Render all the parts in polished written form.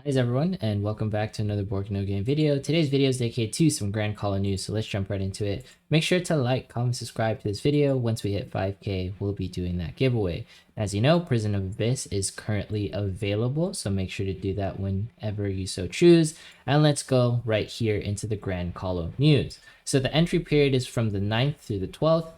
Hi everyone, and welcome back to another Board No Game video. Today's video is dedicated to some Grand Colo news, so let's jump right into it. Make sure to like, comment, subscribe to this video. Once we hit 5k, we'll be doing that giveaway. As you know, Prison of Abyss is currently available, so make sure to do that whenever you so choose. And let's go right here into the Grand Colo news. So the entry period is from the 9th through the 12th.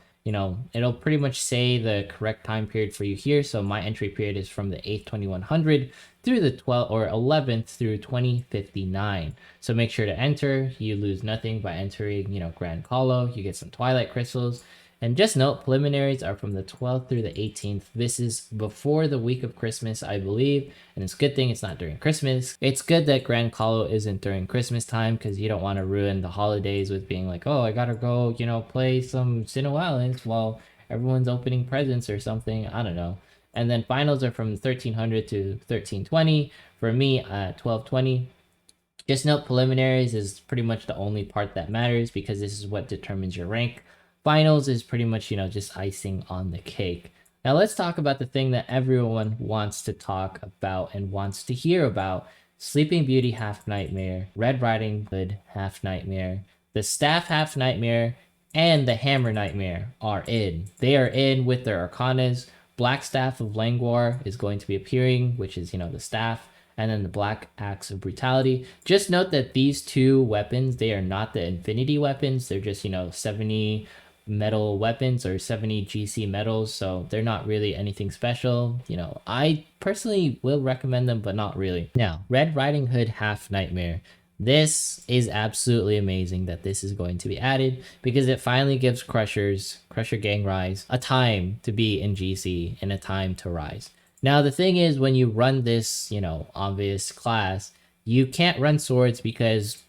It'll pretty much say the correct time period for you here. So my entry period is from the 8th 2100 through the 12th or 11th through 2059. So make sure to enter. You lose nothing by entering, Grand Colo. You get some Twilight Crystals. And just note, preliminaries are from the 12th through the 18th. This is before the week of Christmas, I believe. And it's a good thing it's not during Christmas. It's good that Grand Colo isn't during Christmas time because you don't want to ruin the holidays with being like, oh, I gotta go, play some SINoALICE while everyone's opening presents or something. I don't know. And then finals are from 1300 to 1320. For me, 1220. Just note, preliminaries is pretty much the only part that matters because this is what determines your rank. Finals is pretty much, just icing on the cake. Now let's talk about the thing that everyone wants to talk about and wants to hear about. Sleeping Beauty Half Nightmare, Red Riding Hood Half Nightmare, the Staff Half Nightmare, and the Hammer Nightmare are in. They are in with their Arcanas. Black Staff of Langwar is going to be appearing, which is, the staff, and then the Black Axe of Brutality. Just note that these two weapons, they are not the Infinity weapons. They're just, 70 metal weapons or 70 GC metals, so they're not really anything special. I personally will recommend them, but not really. Now, Red Riding Hood Half Nightmare. This is absolutely amazing that this is going to be added because it finally gives Crusher Gang Rise a time to be in GC and a time to rise. Now, the thing is, when you run this, obvious class, you can't run swords because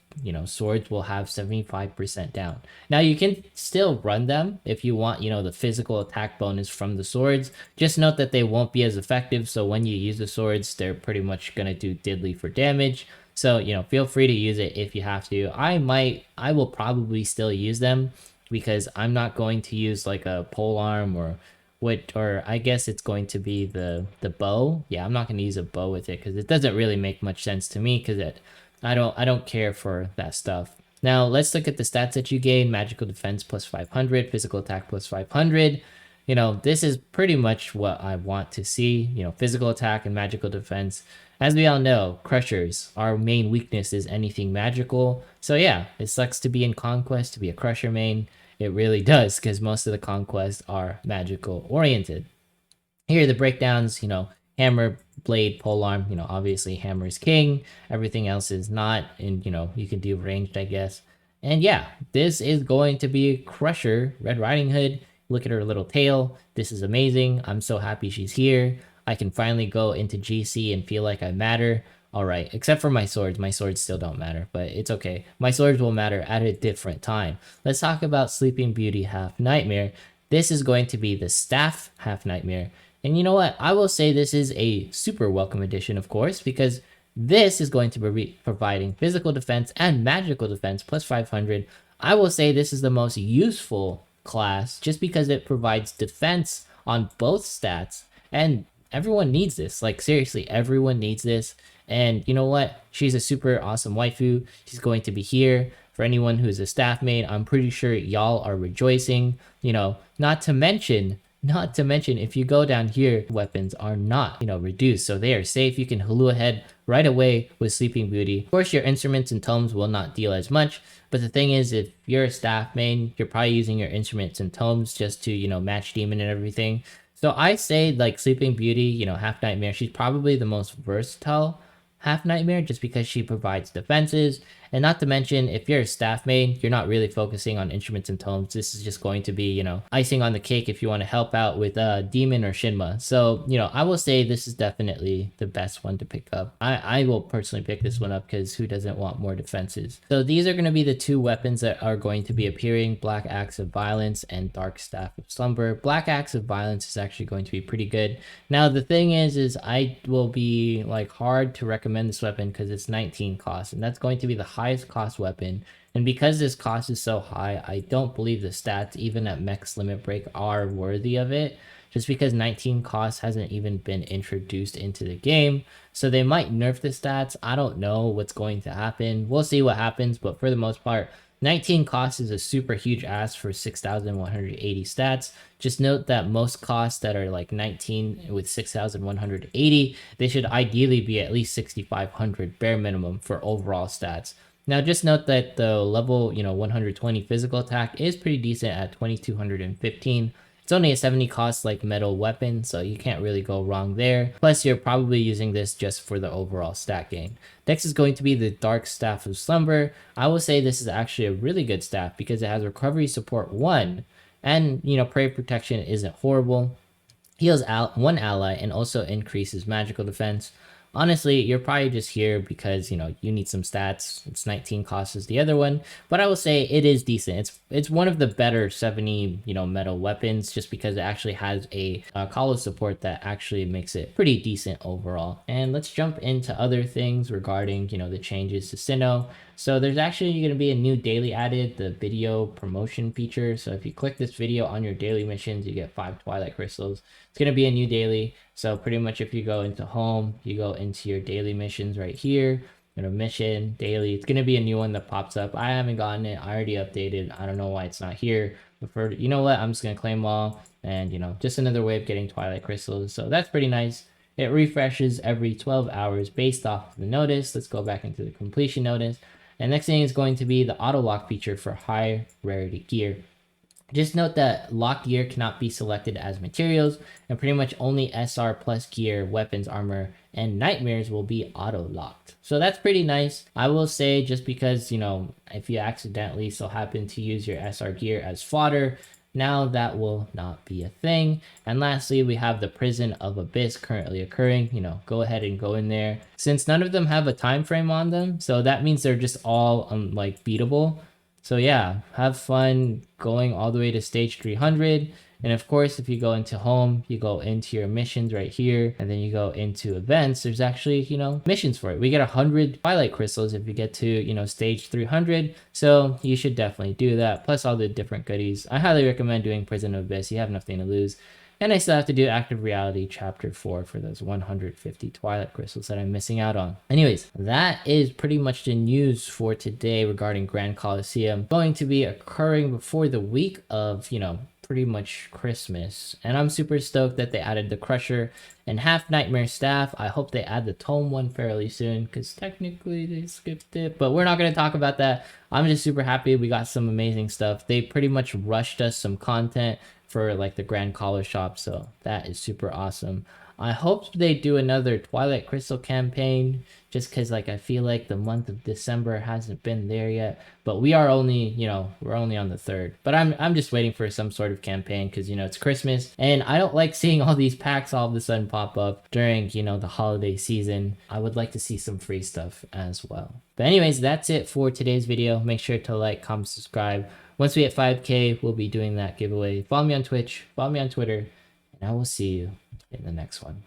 swords will have 75% down. Now you can still run them if you want, the physical attack bonus from the swords. Just note that they won't be as effective. So when you use the swords, they're pretty much going to do diddly for damage. So, feel free to use it if you have to. I will probably still use them because I'm not going to use like a polearm or I guess it's going to be the bow. Yeah, I'm not going to use a bow with it because it doesn't really make much sense to me because I don't care for that stuff. Now let's look at the stats that you gain. Magical defense plus 500, physical attack plus 500. This is pretty much what I want to see. Physical attack and magical defense. As we all know, Crushers, our main weakness is anything magical. So yeah, it sucks to be in Conquest, to be a Crusher main. It really does because most of the Conquests are magical oriented. Here are the breakdowns, hammer, blade, polearm, obviously hammer is king. Everything else is not, and you can do ranged, I guess. And yeah, this is going to be Crusher, Red Riding Hood. Look at her little tail. This is amazing. I'm so happy she's here. I can finally go into GC and feel like I matter. All right, except for my swords. My swords still don't matter, but it's okay. My swords will matter at a different time. Let's talk about Sleeping Beauty Half Nightmare. This is going to be the Staff Half Nightmare. And you know what? I will say this is a super welcome addition, of course, because this is going to be providing physical defense and magical defense plus 500. I will say this is the most useful class just because it provides defense on both stats, and everyone needs this. Like, seriously, everyone needs this. And you know what? She's a super awesome waifu. She's going to be here. For anyone who's a staff main, I'm pretty sure y'all are rejoicing. Not to mention, if you go down here, weapons are not, reduced. So they are safe. You can hulu ahead right away with Sleeping Beauty. Of course, your instruments and tomes will not deal as much. But the thing is, if you're a staff main, you're probably using your instruments and tomes just to, match demon and everything. So I say, like, Sleeping Beauty, Half Nightmare, she's probably the most versatile Half Nightmare just because she provides defenses. And not to mention, if you're a staff main, you're not really focusing on instruments and tomes. This is just going to be, icing on the cake if you want to help out with Demon or Shinma. So, I will say this is definitely the best one to pick up. I will personally pick this one up because who doesn't want more defenses? So these are going to be the two weapons that are going to be appearing: Black Axe of Violence and Dark Staff of Slumber. Black Axe of Violence is actually going to be pretty good. Now, the thing is I will be hard to recommend this weapon because it's 19 cost, and that's going to be the highest cost weapon. And because this cost is so high, I don't believe the stats, even at max limit break, are worthy of it. just because 19 cost hasn't even been introduced into the game. So they might nerf the stats. I don't know what's going to happen. We'll see what happens, but for the most part, 19 cost is a super huge ask for 6,180 stats. Just note that most costs that are like 19 with 6,180, they should ideally be at least 6,500 bare minimum for overall stats. Now just note that the level 120 physical attack is pretty decent at 2,215. It's only a 70 cost like metal weapon, so you can't really go wrong there. Plus, you're probably using this just for the overall stat gain. Next is going to be the Dark Staff of Slumber. I will say this is actually a really good staff because it has recovery support 1, and prey protection isn't horrible. Heals out 1 ally and also increases magical defense. Honestly, you're probably just here because, you need some stats. It's 19 cost as the other one, but I will say it is decent. It's one of the better 70, metal weapons just because it actually has a colo support that actually makes it pretty decent overall. And let's jump into other things regarding, the changes to Sinnoh. So there's actually going to be a new daily added, the video promotion feature. So if you click this video on your daily missions, you get 5 Twilight Crystals. It's going to be a new daily. So pretty much if you go into home, you go into your daily missions right here, mission, daily, it's going to be a new one that pops up. I haven't gotten it. I already updated. I don't know why it's not here. But for, I'm just going to claim all and, just another way of getting Twilight Crystals. So that's pretty nice. It refreshes every 12 hours based off the notice. Let's go back into the completion notice. And next thing is going to be the auto lock feature for high rarity gear. Just note that locked gear cannot be selected as materials, and pretty much only SR plus gear, weapons, armor, and nightmares will be auto-locked. So that's pretty nice. I will say just because, if you accidentally so happen to use your SR gear as fodder, now that will not be a thing. And lastly, we have the Prison of Abyss currently occurring. Go ahead and go in there. Since none of them have a time frame on them, so that means they're just all beatable. So yeah, have fun going all the way to stage 300. And of course, if you go into home, you go into your missions right here, and then you go into events, there's actually, missions for it. We get 100 Twilight Crystals if you get to, stage 300. So you should definitely do that. Plus all the different goodies. I highly recommend doing Prison of Abyss. You have nothing to lose. And I still have to do Active Reality Chapter 4 for those 150 Twilight Crystals that I'm missing out on. Anyways, that is pretty much the news for today regarding Grand Coliseum. Going to be occurring before the week of, pretty much Christmas. And I'm super stoked that they added the Crusher and Half Nightmare Staff. I hope they add the Tome one fairly soon because technically they skipped it. But we're not going to talk about that. I'm just super happy we got some amazing stuff. They pretty much rushed us some content for the Grand Collar shop, so that is super awesome. I hope they do another Twilight Crystal campaign just because I feel like the month of December hasn't been there yet, but we are only we're only on the 3rd, but I'm just waiting for some sort of campaign because it's Christmas and I don't like seeing all these packs all of a sudden pop up during the holiday season. I would like to see some free stuff as well. But anyways, that's it for today's video. Make sure to like, comment, subscribe. Once we hit 5K, we'll be doing that giveaway. Follow me on Twitch, follow me on Twitter, and I will see you in the next one.